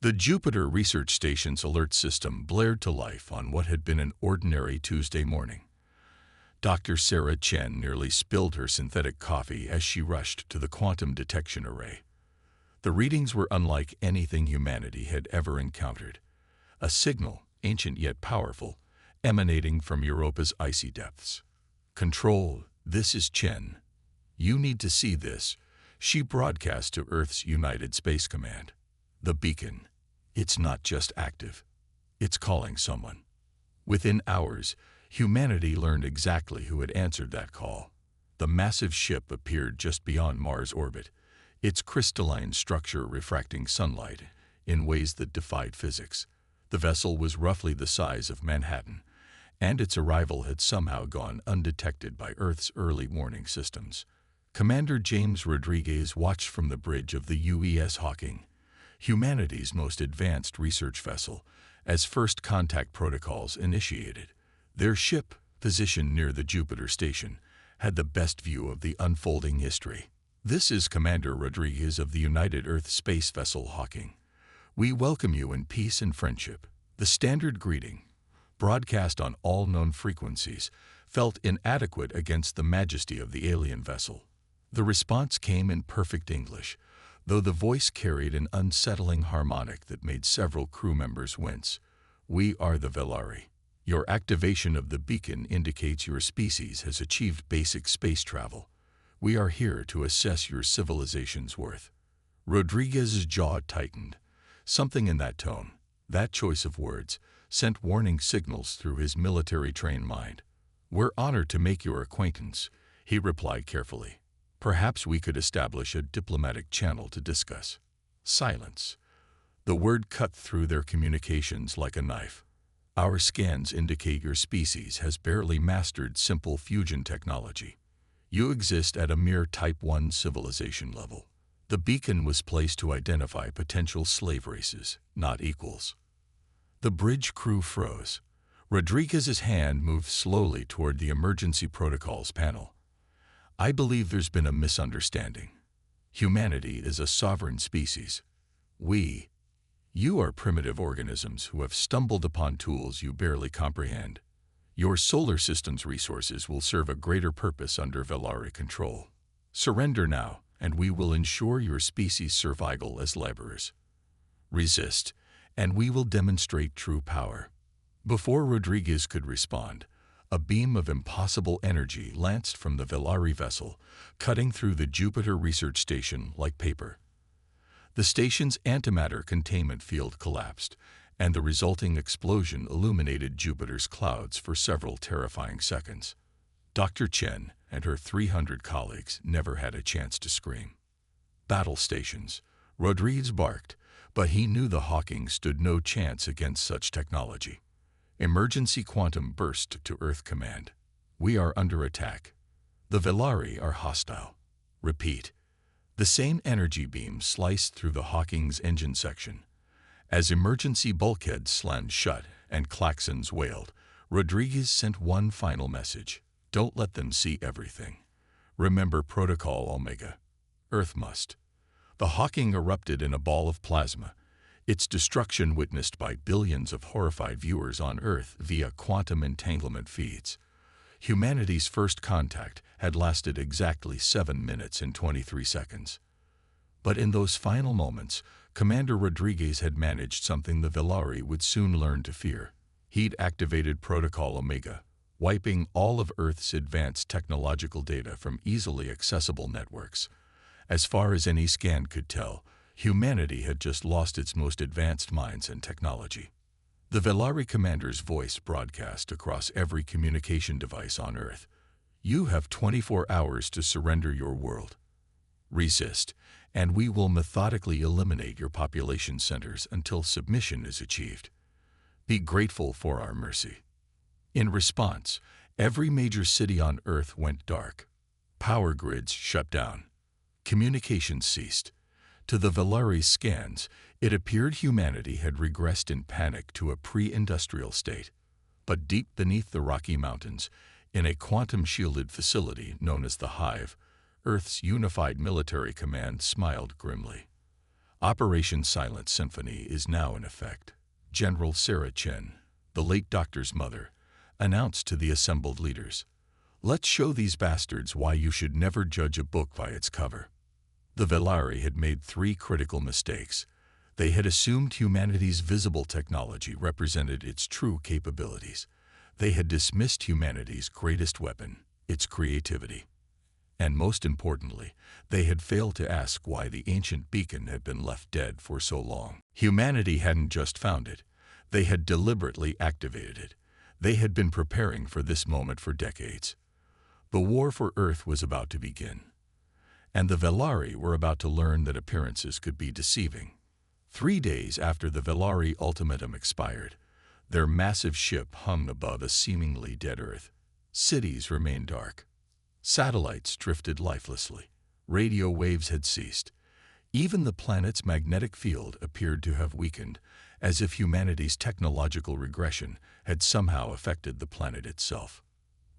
The Jupiter Research Station's alert system blared to life on what had been an ordinary Tuesday morning. Dr. Sarah Chen nearly spilled her synthetic coffee as she rushed to the quantum detection array. The readings were unlike anything humanity had ever encountered. A signal, ancient yet powerful, emanating from Europa's icy depths. "Control, this is Chen. You need to see this," she broadcast to Earth's United Space Command. The beacon. It's not just active. It's calling someone. Within hours, humanity learned exactly who had answered that call. The massive ship appeared just beyond Mars' orbit, its crystalline structure refracting sunlight in ways that defied physics. The vessel was roughly the size of Manhattan, and its arrival had somehow gone undetected by Earth's early warning systems. Commander James Rodriguez watched from the bridge of the UES Hawking, humanity's most advanced research vessel, as first contact protocols initiated. Their ship, positioned near the Jupiter station, had the best view of the unfolding history. "This is Commander Rodriguez of the United Earth Space Vessel Hawking. We welcome you in peace and friendship." The standard greeting, broadcast on all known frequencies, felt inadequate against the majesty of the alien vessel. The response came in perfect English, though the voice carried an unsettling harmonic that made several crew members wince. "We are the Velari. Your activation of the beacon indicates your species has achieved basic space travel. We are here to assess your civilization's worth." Rodriguez's jaw tightened. Something in that tone, that choice of words, sent warning signals through his military-trained mind. "We're honored to make your acquaintance," he replied carefully. "Perhaps we could establish a diplomatic channel to discuss." Silence. The word cut through their communications like a knife. "Our scans indicate your species has barely mastered simple fusion technology. You exist at a mere Type 1 civilization level." The beacon was placed to identify potential slave races, not equals. The bridge crew froze. Rodriguez's hand moved slowly toward the emergency protocols panel. "I believe there's been a misunderstanding. Humanity is a sovereign species. You are primitive organisms who have stumbled upon tools you barely comprehend. Your solar system's resources will serve a greater purpose under Velari control. Surrender now, and we will ensure your species' survival as laborers. Resist, and we will demonstrate true power." Before Rodriguez could respond, a beam of impossible energy lanced from the Velari vessel, cutting through the Jupiter Research Station like paper. The station's antimatter containment field collapsed, and the resulting explosion illuminated Jupiter's clouds for several terrifying seconds. Dr. Chen and her 300 colleagues never had a chance to scream. Battle stations. Rodriguez barked, but he knew the Hawking stood no chance against such technology. Emergency quantum burst to Earth Command. "We are under attack. The Velari are hostile." Repeat. The same energy beam sliced through the Hawking's engine section. As emergency bulkheads slammed shut and klaxons wailed, Rodriguez sent one final message. "Don't let them see everything. Remember Protocol Omega. Earth must." The Hawking erupted in a ball of plasma, its destruction witnessed by billions of horrified viewers on Earth via quantum entanglement feeds. Humanity's first contact had lasted exactly 7 minutes and 23 seconds. But in those final moments, Commander Rodriguez had managed something the Velari would soon learn to fear. He'd activated Protocol Omega, wiping all of Earth's advanced technological data from easily accessible networks. As far as any scan could tell, humanity had just lost its most advanced minds and technology. The Velari commander's voice broadcast across every communication device on Earth. "You have 24 hours to surrender your world. Resist, and we will methodically eliminate your population centers until submission is achieved. Be grateful for our mercy." In response, every major city on Earth went dark. Power grids shut down. Communications ceased. To the Velari scans, it appeared humanity had regressed in panic to a pre-industrial state. But deep beneath the Rocky Mountains, in a quantum-shielded facility known as the Hive, Earth's unified military command smiled grimly. Operation Silent Symphony is now in effect. General Sarah Chen, the late doctor's mother, announced to the assembled leaders, "Let's show these bastards why you should never judge a book by its cover." The Velari had made three critical mistakes. They had assumed humanity's visible technology represented its true capabilities. They had dismissed humanity's greatest weapon, its creativity. And most importantly, they had failed to ask why the ancient beacon had been left dead for so long. Humanity hadn't just found it. They had deliberately activated it. They had been preparing for this moment for decades. The war for Earth was about to begin. And the Velari were about to learn that appearances could be deceiving. 3 days after the Velari ultimatum expired, their massive ship hung above a seemingly dead Earth. Cities remained dark. Satellites drifted lifelessly. Radio waves had ceased. Even the planet's magnetic field appeared to have weakened, as if humanity's technological regression had somehow affected the planet itself.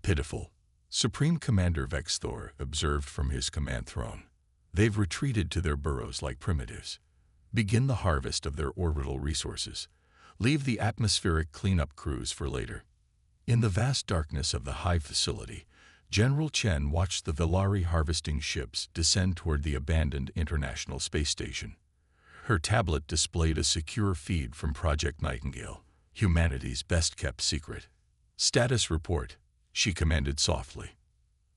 Pitiful, Supreme Commander Vexthor observed from his command throne. They've retreated to their burrows like primitives. Begin the harvest of their orbital resources. Leave the atmospheric cleanup crews for later. In the vast darkness of the hive facility, General Chen watched the Velari harvesting ships descend toward the abandoned International Space Station. Her tablet displayed a secure feed from Project Nightingale, humanity's best-kept secret. "Status report," she commanded softly.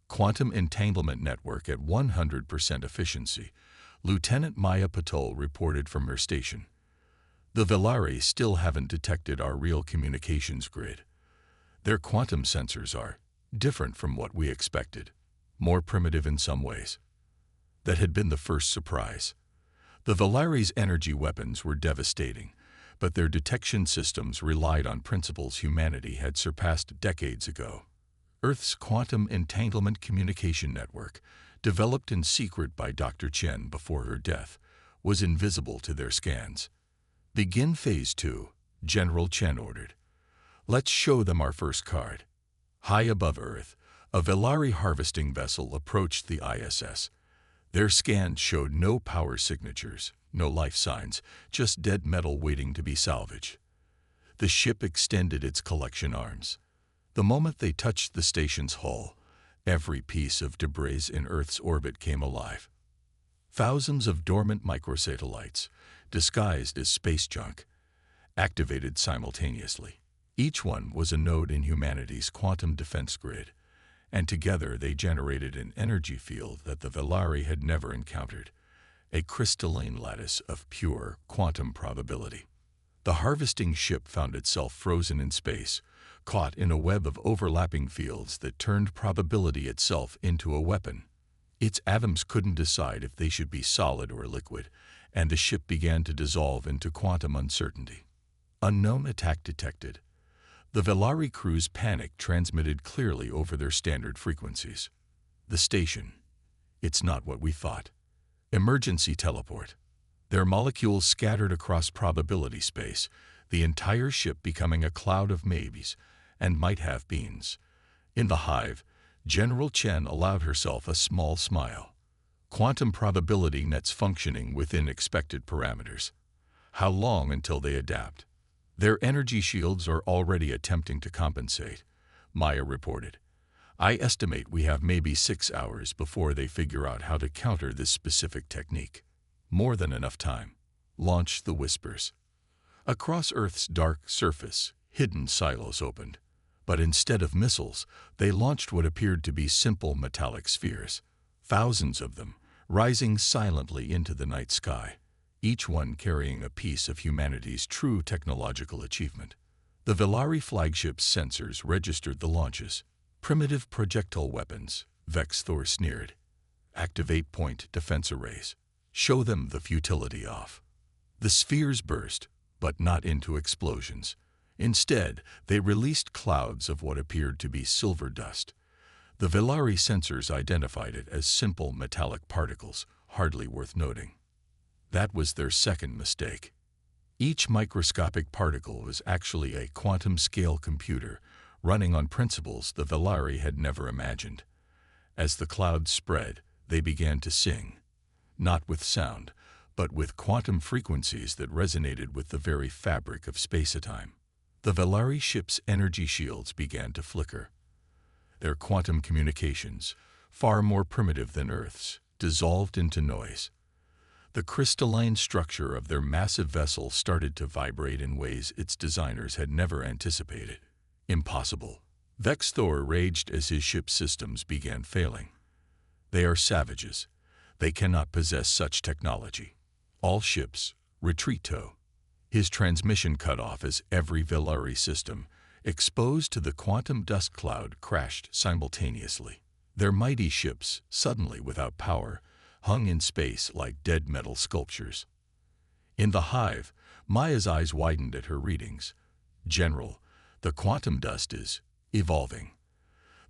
"Quantum entanglement network at 100% efficiency," Lieutenant Maya Patol reported from her station. "The Velari still haven't detected our real communications grid. Their quantum sensors are different from what we expected, more primitive in some ways." That had been the first surprise. The Velari's energy weapons were devastating, but their detection systems relied on principles humanity had surpassed decades ago. Earth's quantum entanglement communication network, developed in secret by Dr. Chen before her death, was invisible to their scans. "Begin Phase 2, General Chen ordered. "Let's show them our first card." High above Earth, a Velari harvesting vessel approached the ISS. Their scans showed no power signatures, no life signs, just dead metal waiting to be salvaged. The ship extended its collection arms. The moment they touched the station's hull, every piece of debris in Earth's orbit came alive. Thousands of dormant microsatellites, disguised as space junk, activated simultaneously. Each one was a node in humanity's quantum defense grid, and together they generated an energy field that the Velari had never encountered, a crystalline lattice of pure quantum probability. The harvesting ship found itself frozen in space, caught in a web of overlapping fields that turned probability itself into a weapon. Its atoms couldn't decide if they should be solid or liquid, and the ship began to dissolve into quantum uncertainty. Unknown attack detected. The Velari crew's panic transmitted clearly over their standard frequencies. "The station. It's not what we thought. Emergency teleport." Their molecules scattered across probability space, the entire ship becoming a cloud of maybes and might-have-beens. In the hive, General Chen allowed herself a small smile. Quantum probability nets functioning within expected parameters. How long until they adapt? "Their energy shields are already attempting to compensate," Maya reported. "I estimate we have maybe 6 hours before they figure out how to counter this specific technique." More than enough time. Launch the Whispers. Across Earth's dark surface, hidden silos opened. But instead of missiles, they launched what appeared to be simple metallic spheres. Thousands of them, rising silently into the night sky, each one carrying a piece of humanity's true technological achievement. The Velari flagship's sensors registered the launches. "Primitive projectile weapons," Vexthor sneered. "Activate point defense arrays. Show them the futility of." The spheres burst, but not into explosions. Instead, they released clouds of what appeared to be silver dust. The Velari sensors identified it as simple metallic particles, hardly worth noting. That was their second mistake. Each microscopic particle was actually a quantum-scale computer, running on principles the Velari had never imagined. As the clouds spread, they began to sing. Not with sound, but with quantum frequencies that resonated with the very fabric of space-time. The Velari ship's energy shields began to flicker. Their quantum communications, far more primitive than Earth's, dissolved into noise. The crystalline structure of their massive vessel started to vibrate in ways its designers had never anticipated. Impossible. Vex Thor raged as his ship's systems began failing. They are savages. They cannot possess such technology. All ships, retreat to. His transmission cut off as every Velari system, exposed to the quantum dust cloud, crashed simultaneously. Their mighty ships, suddenly without power, hung in space like dead metal sculptures. In the hive, Maya's eyes widened at her readings. General, the quantum dust is evolving.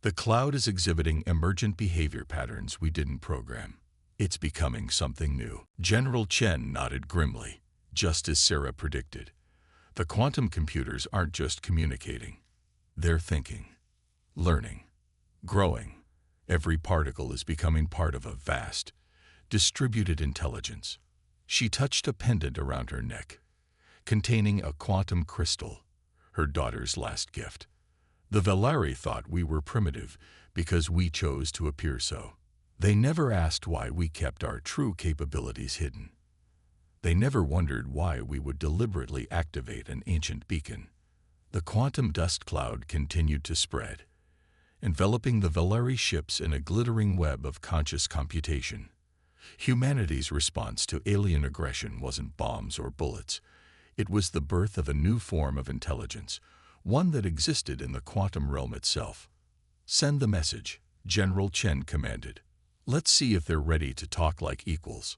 The cloud is exhibiting emergent behavior patterns we didn't program. It's becoming something new. General Chen nodded grimly, just as Sarah predicted. The quantum computers aren't just communicating. They're thinking, learning, growing. Every particle is becoming part of a vast, distributed intelligence. She touched a pendant around her neck, containing a quantum crystal, her daughter's last gift. The Velari thought we were primitive because we chose to appear so. They never asked why we kept our true capabilities hidden. They never wondered why we would deliberately activate an ancient beacon. The quantum dust cloud continued to spread, enveloping the Velari ships in a glittering web of conscious computation. Humanity's response to alien aggression wasn't bombs or bullets. It was the birth of a new form of intelligence, one that existed in the quantum realm itself. Send the message, General Chen commanded. Let's see if they're ready to talk like equals.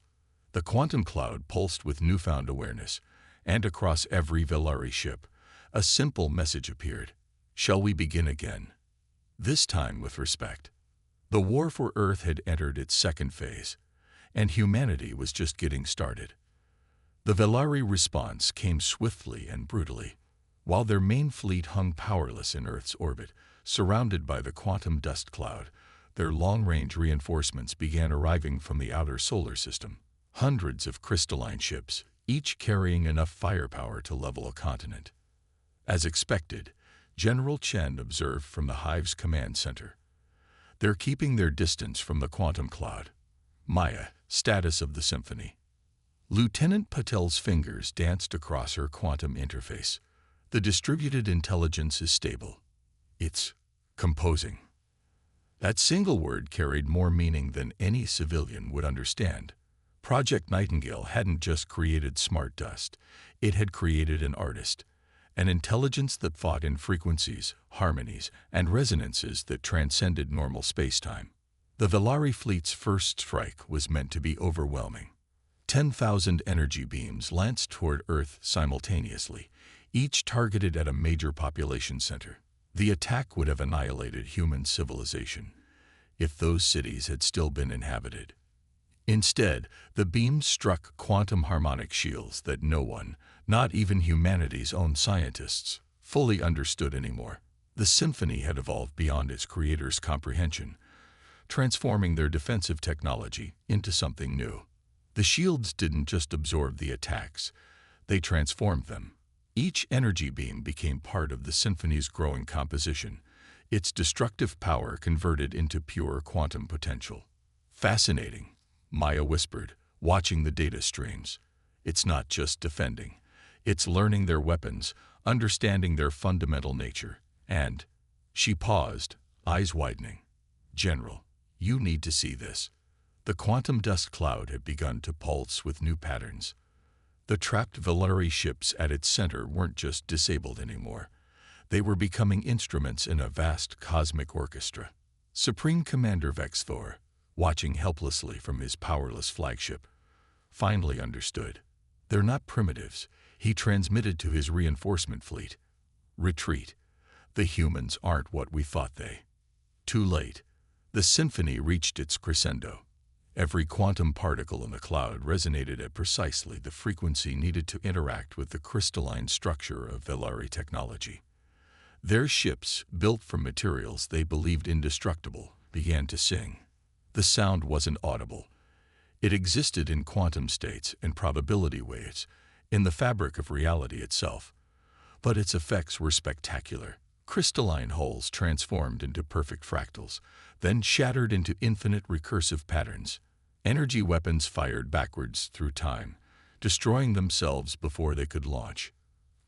The quantum cloud pulsed with newfound awareness, and across every Velari ship, a simple message appeared. Shall we begin again? This time with respect. The war for Earth had entered its second phase, and humanity was just getting started. The Velari response came swiftly and brutally. While their main fleet hung powerless in Earth's orbit, surrounded by the quantum dust cloud, their long-range reinforcements began arriving from the outer solar system. Hundreds of crystalline ships, each carrying enough firepower to level a continent. As expected, General Chen observed from the hive's command center. They're keeping their distance from the quantum cloud. Maya, status of the symphony. Lieutenant Patel's fingers danced across her quantum interface. The distributed intelligence is stable. It's composing. That single word carried more meaning than any civilian would understand. Project Nightingale hadn't just created smart dust. It had created an artist, an intelligence that fought in frequencies, harmonies, and resonances that transcended normal space-time. The Velari fleet's first strike was meant to be overwhelming. 10,000 energy beams lanced toward Earth simultaneously, each targeted at a major population center. The attack would have annihilated human civilization if those cities had still been inhabited. Instead, the beams struck quantum harmonic shields that no one, not even humanity's own scientists, fully understood anymore. The symphony had evolved beyond its creator's comprehension, transforming their defensive technology into something new. The shields didn't just absorb the attacks, they transformed them. Each energy beam became part of the symphony's growing composition, its destructive power converted into pure quantum potential. Fascinating, Maya whispered, watching the data streams. It's not just defending. It's learning their weapons, understanding their fundamental nature, and... She paused, eyes widening. General, you need to see this. The quantum dust cloud had begun to pulse with new patterns. The trapped Velari ships at its center weren't just disabled anymore. They were becoming instruments in a vast cosmic orchestra. Supreme Commander Vex Thor, watching helplessly from his powerless flagship, finally understood. They're not primitives, he transmitted to his reinforcement fleet. Retreat. The humans aren't what we thought they. Too late. The symphony reached its crescendo. Every quantum particle in the cloud resonated at precisely the frequency needed to interact with the crystalline structure of Velari technology. Their ships, built from materials they believed indestructible, began to sing. The sound wasn't audible. It existed in quantum states and probability waves, in the fabric of reality itself. But its effects were spectacular. Crystalline holes transformed into perfect fractals, then shattered into infinite recursive patterns. Energy weapons fired backwards through time, destroying themselves before they could launch.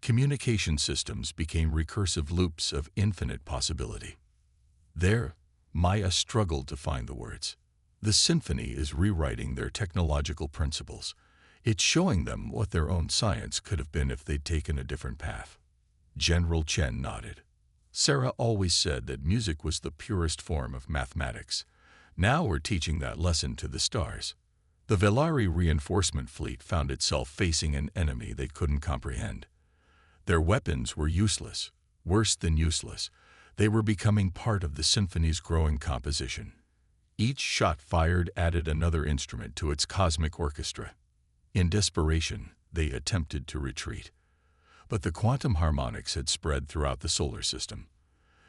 Communication systems became recursive loops of infinite possibility. There, Maya struggled to find the words. The symphony is rewriting their technological principles. It's showing them what their own science could have been if they'd taken a different path. General Chen nodded. Sarah always said that music was the purest form of mathematics. Now we're teaching that lesson to the stars. The Velari reinforcement fleet found itself facing an enemy they couldn't comprehend. Their weapons were useless, worse than useless. They were becoming part of the symphony's growing composition. Each shot fired added another instrument to its cosmic orchestra. In desperation, they attempted to retreat. But the quantum harmonics had spread throughout the solar system.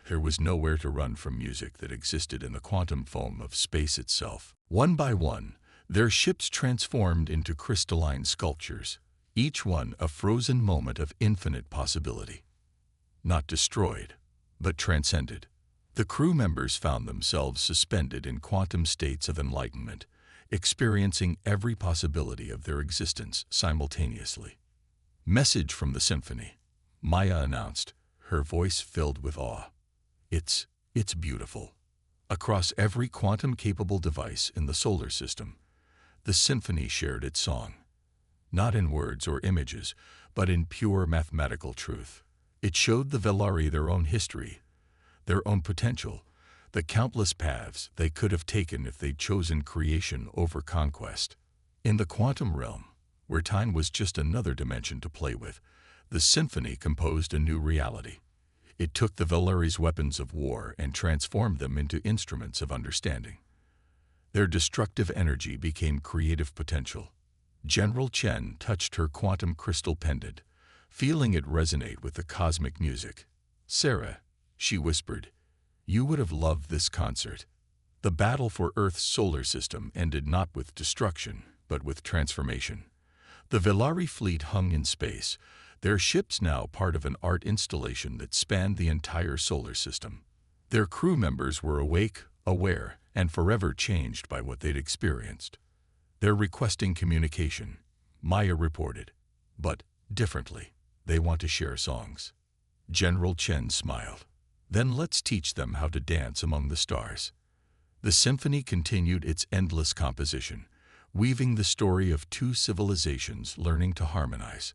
There was nowhere to run from music that existed in the quantum foam of space itself. One by one, their ships transformed into crystalline sculptures, each one a frozen moment of infinite possibility. Not destroyed, but transcended. The crew members found themselves suspended in quantum states of enlightenment, experiencing every possibility of their existence simultaneously. "Message from the symphony," Maya announced, her voice filled with awe. It's beautiful. Across every quantum-capable device in the solar system, the symphony shared its song. Not in words or images, but in pure mathematical truth. It showed the Velari their own history, their own potential, the countless paths they could have taken if they'd chosen creation over conquest. In the quantum realm, where time was just another dimension to play with, the symphony composed a new reality. It took the Velari's weapons of war and transformed them into instruments of understanding. Their destructive energy became creative potential. General Chen touched her quantum crystal pendant, feeling it resonate with the cosmic music. "Sarah," she whispered, "you would have loved this concert." The battle for Earth's solar system ended not with destruction, but with transformation. The Velari fleet hung in space, their ships now part of an art installation that spanned the entire solar system. Their crew members were awake, aware, and forever changed by what they'd experienced. "They're requesting communication," Maya reported. "But differently. They want to share songs." General Chen smiled. "Then let's teach them how to dance among the stars." The symphony continued its endless composition, weaving the story of two civilizations learning to harmonize.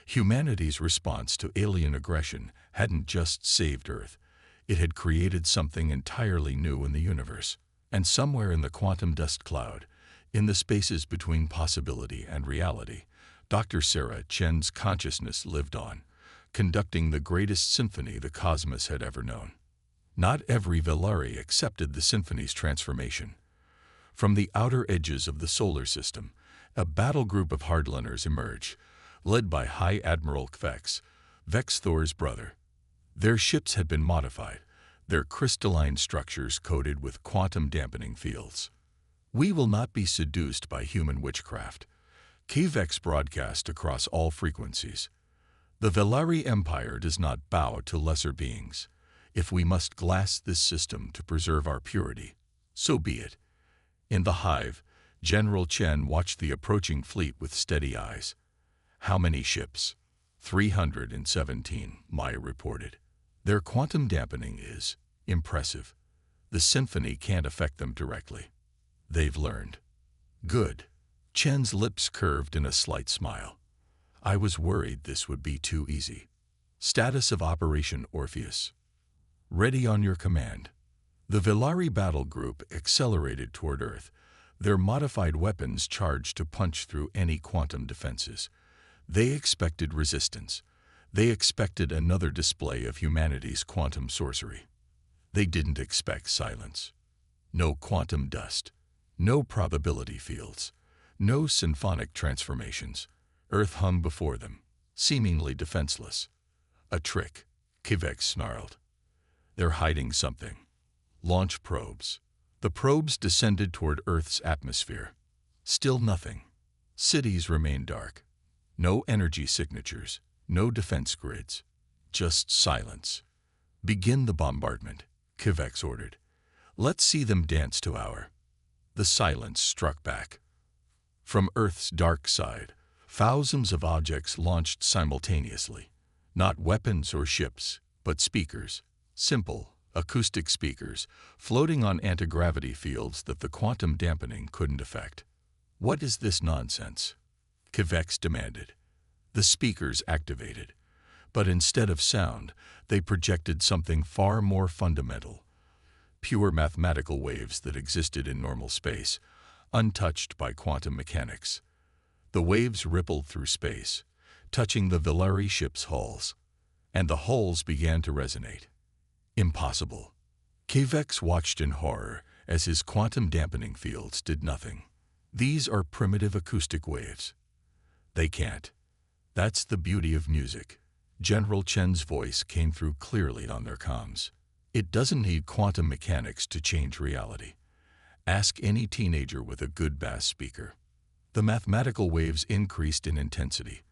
Humanity's response to alien aggression hadn't just saved Earth. It had created something entirely new in the universe. And somewhere in the quantum dust cloud, in the spaces between possibility and reality, Dr. Sarah Chen's consciousness lived on, conducting the greatest symphony the cosmos had ever known. Not every Velari accepted the symphony's transformation. From the outer edges of the solar system, a battle group of hardliners emerged, led by High Admiral Vex, Vex Thor's brother. Their ships had been modified, their crystalline structures coated with quantum-dampening fields. "We will not be seduced by human witchcraft," Vex broadcast across all frequencies. "The Velari Empire does not bow to lesser beings. If we must glass this system to preserve our purity, so be it." In the hive, General Chen watched the approaching fleet with steady eyes. "How many ships?" 317, Maya reported. "Their quantum dampening is impressive. The symphony can't affect them directly. They've learned." "Good." Chen's lips curved in a slight smile. "I was worried this would be too easy." Status of Operation Orpheus. "Ready on your command." The Velari battle group accelerated toward Earth, their modified weapons charged to punch through any quantum defenses. They expected resistance. They expected another display of humanity's quantum sorcery. They didn't expect silence. No quantum dust. No probability fields. No symphonic transformations. Earth hung before them, seemingly defenseless. "A trick," Vex snarled. "They're hiding something." Launch probes. The probes descended toward Earth's atmosphere. Still nothing. Cities remained dark. No energy signatures, no defense grids. Just silence. "Begin the bombardment," Kivex ordered. "Let's see them dance to our—" The silence struck back. From Earth's dark side, thousands of objects launched simultaneously. Not weapons or ships, but speakers. Simple, acoustic speakers, floating on anti-gravity fields that the quantum dampening couldn't affect. "What is this nonsense?" Kivex demanded. The speakers activated. But instead of sound, they projected something far more fundamental. Pure mathematical waves that existed in normal space, untouched by quantum mechanics. The waves rippled through space, touching the Velari ship's hulls. And the hulls began to resonate. Impossible. Kivex watched in horror as his quantum dampening fields did nothing. "These are primitive acoustic waves. They can't." "That's the beauty of music." General Chen's voice came through clearly on their comms. "It doesn't need quantum mechanics to change reality. Ask any teenager with a good bass speaker." The mathematical waves increased in intensity.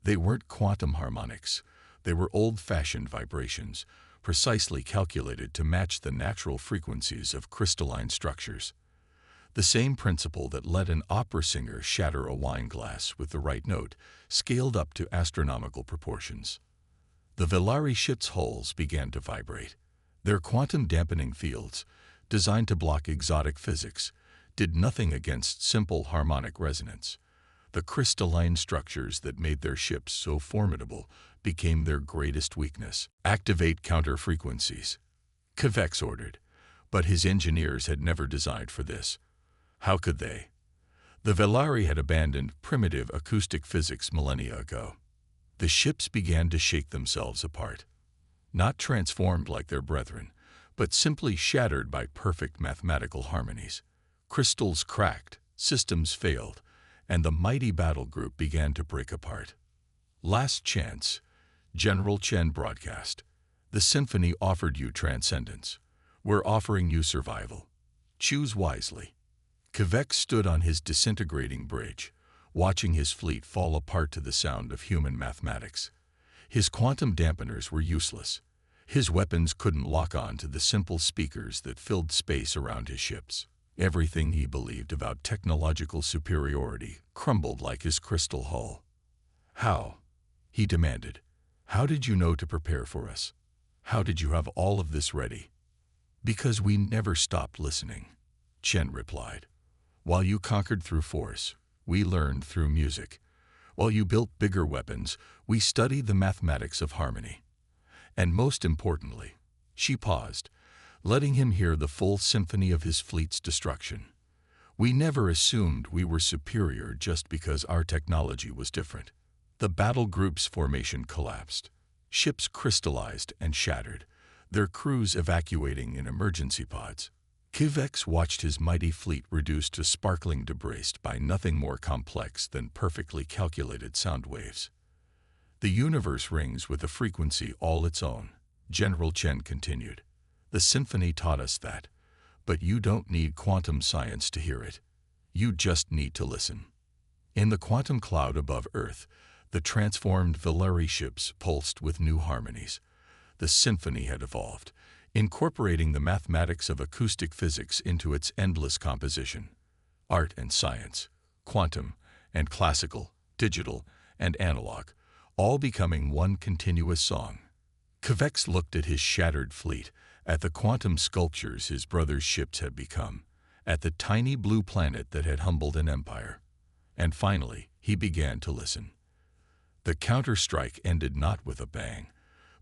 They weren't quantum harmonics. They were old-fashioned vibrations, precisely calculated to match the natural frequencies of crystalline structures. The same principle that let an opera singer shatter a wine glass with the right note, scaled up to astronomical proportions. The Velari ship's hulls began to vibrate. Their quantum dampening fields, designed to block exotic physics, did nothing against simple harmonic resonance. The crystalline structures that made their ships so formidable became their greatest weakness. "Activate counter-frequencies," Kivex ordered, but his engineers had never designed for this. How could they? The Velari had abandoned primitive acoustic physics millennia ago. The ships began to shake themselves apart. Not transformed like their brethren, but simply shattered by perfect mathematical harmonies. Crystals cracked, systems failed, and the mighty battle group began to break apart. "Last chance," General Chen broadcast. "The symphony offered you transcendence. We're offering you survival. Choose wisely." Kivex stood on his disintegrating bridge, watching his fleet fall apart to the sound of human mathematics. His quantum dampeners were useless. His weapons couldn't lock on to the simple speakers that filled space around his ships. Everything he believed about technological superiority crumbled like his crystal hull. "How?" he demanded. "How did you know to prepare for us? How did you have all of this ready?" "Because we never stopped listening," Chen replied. "While you conquered through force, we learned through music. While you built bigger weapons, we studied the mathematics of harmony. And most importantly," she paused, letting him hear the full symphony of his fleet's destruction. "We never assumed we were superior just because our technology was different." The battle group's formation collapsed. Ships crystallized and shattered, their crews evacuating in emergency pods. Kivex watched his mighty fleet reduced to sparkling debris by nothing more complex than perfectly calculated sound waves. "The universe rings with a frequency all its own," General Chen continued. "The symphony taught us that, but you don't need quantum science to hear it. You just need to listen." In the quantum cloud above Earth, the transformed Velari ships pulsed with new harmonies. The symphony had evolved, incorporating the mathematics of acoustic physics into its endless composition. Art and science, quantum and classical, digital and analog, all becoming one continuous song. Kivex looked at his shattered fleet, at the quantum sculptures his brother's ships had become, at the tiny blue planet that had humbled an empire. And finally, he began to listen. The counter-strike ended not with a bang,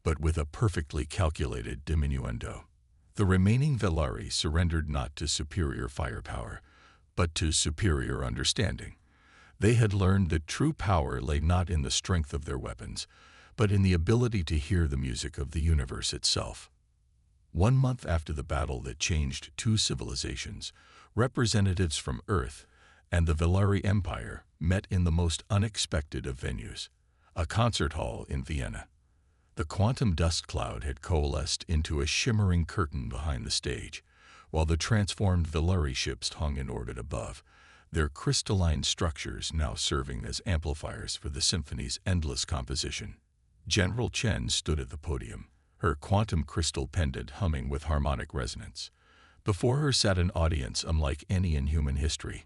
but with a perfectly calculated diminuendo. The remaining Velari surrendered not to superior firepower, but to superior understanding. They had learned that true power lay not in the strength of their weapons, but in the ability to hear the music of the universe itself. 1 month after the battle that changed 2 civilizations, representatives from Earth and the Velari Empire met in the most unexpected of venues, a concert hall in Vienna. The quantum dust cloud had coalesced into a shimmering curtain behind the stage, while the transformed Velari ships hung in orbit above, their crystalline structures now serving as amplifiers for the symphony's endless composition. General Chen stood at the podium, her quantum crystal pendant humming with harmonic resonance. Before her sat an audience unlike any in human history.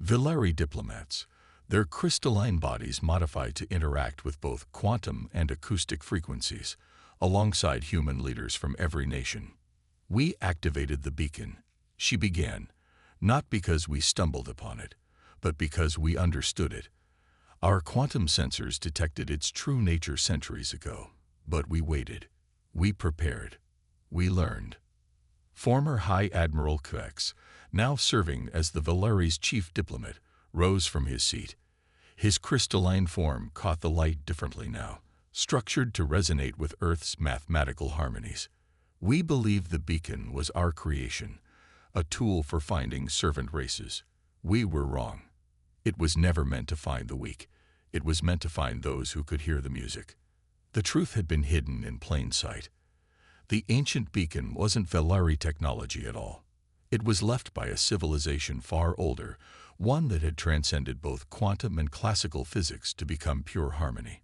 Velari diplomats, their crystalline bodies modified to interact with both quantum and acoustic frequencies, alongside human leaders from every nation. We activated the beacon, she began, not because we stumbled upon it, but because we understood it. Our quantum sensors detected its true nature centuries ago, but we waited. We prepared. We learned. Former High Admiral Galax, now serving as the Velari's chief diplomat, rose from his seat. His crystalline form caught the light differently now, structured to resonate with Earth's mathematical harmonies. We believed the beacon was our creation, a tool for finding servant races. We were wrong. It was never meant to find the weak. It was meant to find those who could hear the music. The truth had been hidden in plain sight. The ancient beacon wasn't Velari technology at all. It was left by a civilization far older, one that had transcended both quantum and classical physics to become pure harmony.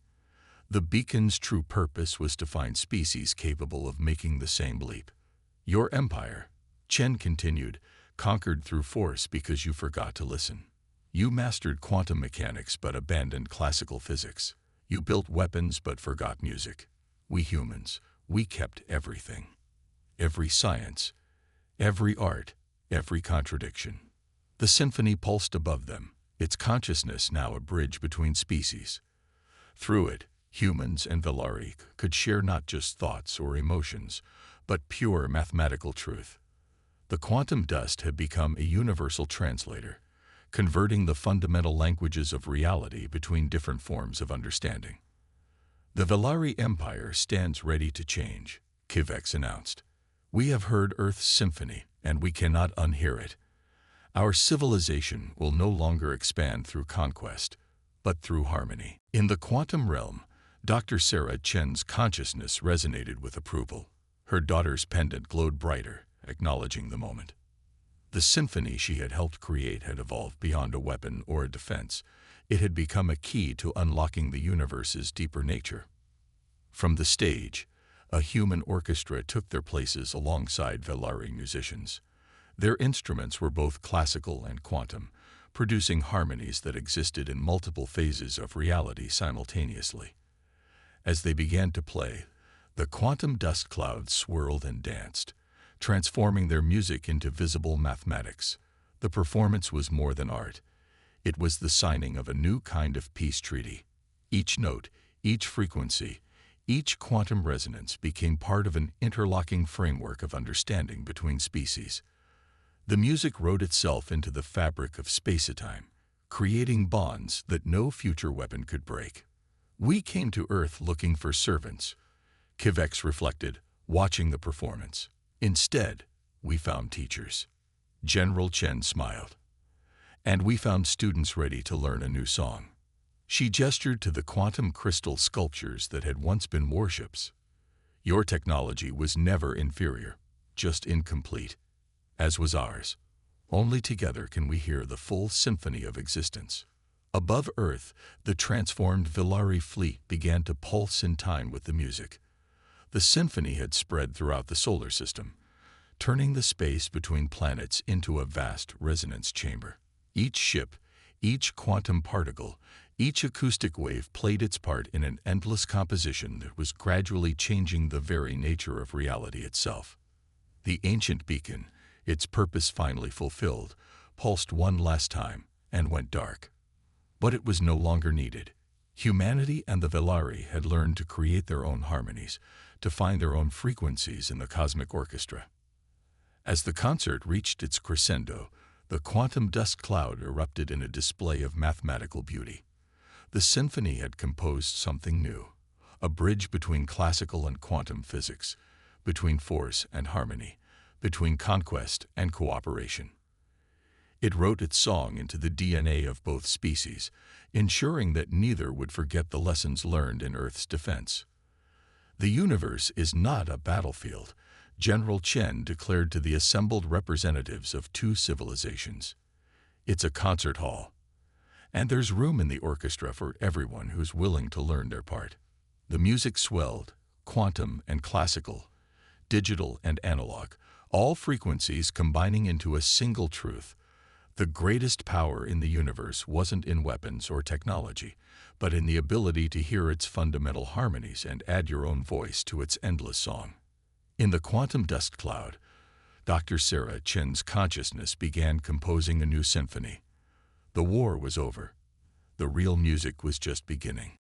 The beacon's true purpose was to find species capable of making the same leap. Your empire, Chen continued, conquered through force because you forgot to listen. You mastered quantum mechanics but abandoned classical physics. You built weapons but forgot music. We humans, we kept everything. Every science, every art, every contradiction. The symphony pulsed above them, its consciousness now a bridge between species. Through it, humans and Velari could share not just thoughts or emotions, but pure mathematical truth. The quantum dust had become a universal translator, converting the fundamental languages of reality between different forms of understanding. The Velari Empire stands ready to change, Galax announced. We have heard Earth's symphony, and we cannot unhear it. Our civilization will no longer expand through conquest, but through harmony. In the quantum realm, Dr. Sarah Chen's consciousness resonated with approval. Her daughter's pendant glowed brighter, acknowledging the moment. The symphony she had helped create had evolved beyond a weapon or a defense. It had become a key to unlocking the universe's deeper nature. From the stage, a human orchestra took their places alongside Velari musicians. Their instruments were both classical and quantum, producing harmonies that existed in multiple phases of reality simultaneously. As they began to play, the quantum dust clouds swirled and danced, transforming their music into visible mathematics. The performance was more than art. It was the signing of a new kind of peace treaty. Each note, each frequency, each quantum resonance became part of an interlocking framework of understanding between species. The music wrote itself into the fabric of space-time, creating bonds that no future weapon could break. We came to Earth looking for servants, Galax reflected, watching the performance. Instead, we found teachers. General Chen smiled. And we found students ready to learn a new song. She gestured to the quantum crystal sculptures that had once been warships. Your technology was never inferior, just incomplete, as was ours. Only together can we hear the full symphony of existence. Above Earth, the transformed Velari fleet began to pulse in time with the music. The symphony had spread throughout the solar system, turning the space between planets into a vast resonance chamber. Each ship, each quantum particle, each acoustic wave played its part in an endless composition that was gradually changing the very nature of reality itself. The ancient beacon, its purpose finally fulfilled, pulsed one last time and went dark. But it was no longer needed. Humanity and the Velari had learned to create their own harmonies, to find their own frequencies in the cosmic orchestra. As the concert reached its crescendo, the quantum dust cloud erupted in a display of mathematical beauty. The symphony had composed something new, a bridge between classical and quantum physics, between force and harmony, between conquest and cooperation. It wrote its song into the DNA of both species, ensuring that neither would forget the lessons learned in Earth's defense. The universe is not a battlefield, General Chen declared to the assembled representatives of two civilizations. It's a concert hall, and there's room in the orchestra for everyone who's willing to learn their part. The music swelled, quantum and classical, digital and analog, all frequencies combining into a single truth. The greatest power in the universe wasn't in weapons or technology, but in the ability to hear its fundamental harmonies and add your own voice to its endless song. In the quantum dust cloud, Dr. Sarah Chen's consciousness began composing a new symphony. The war was over. The real music was just beginning.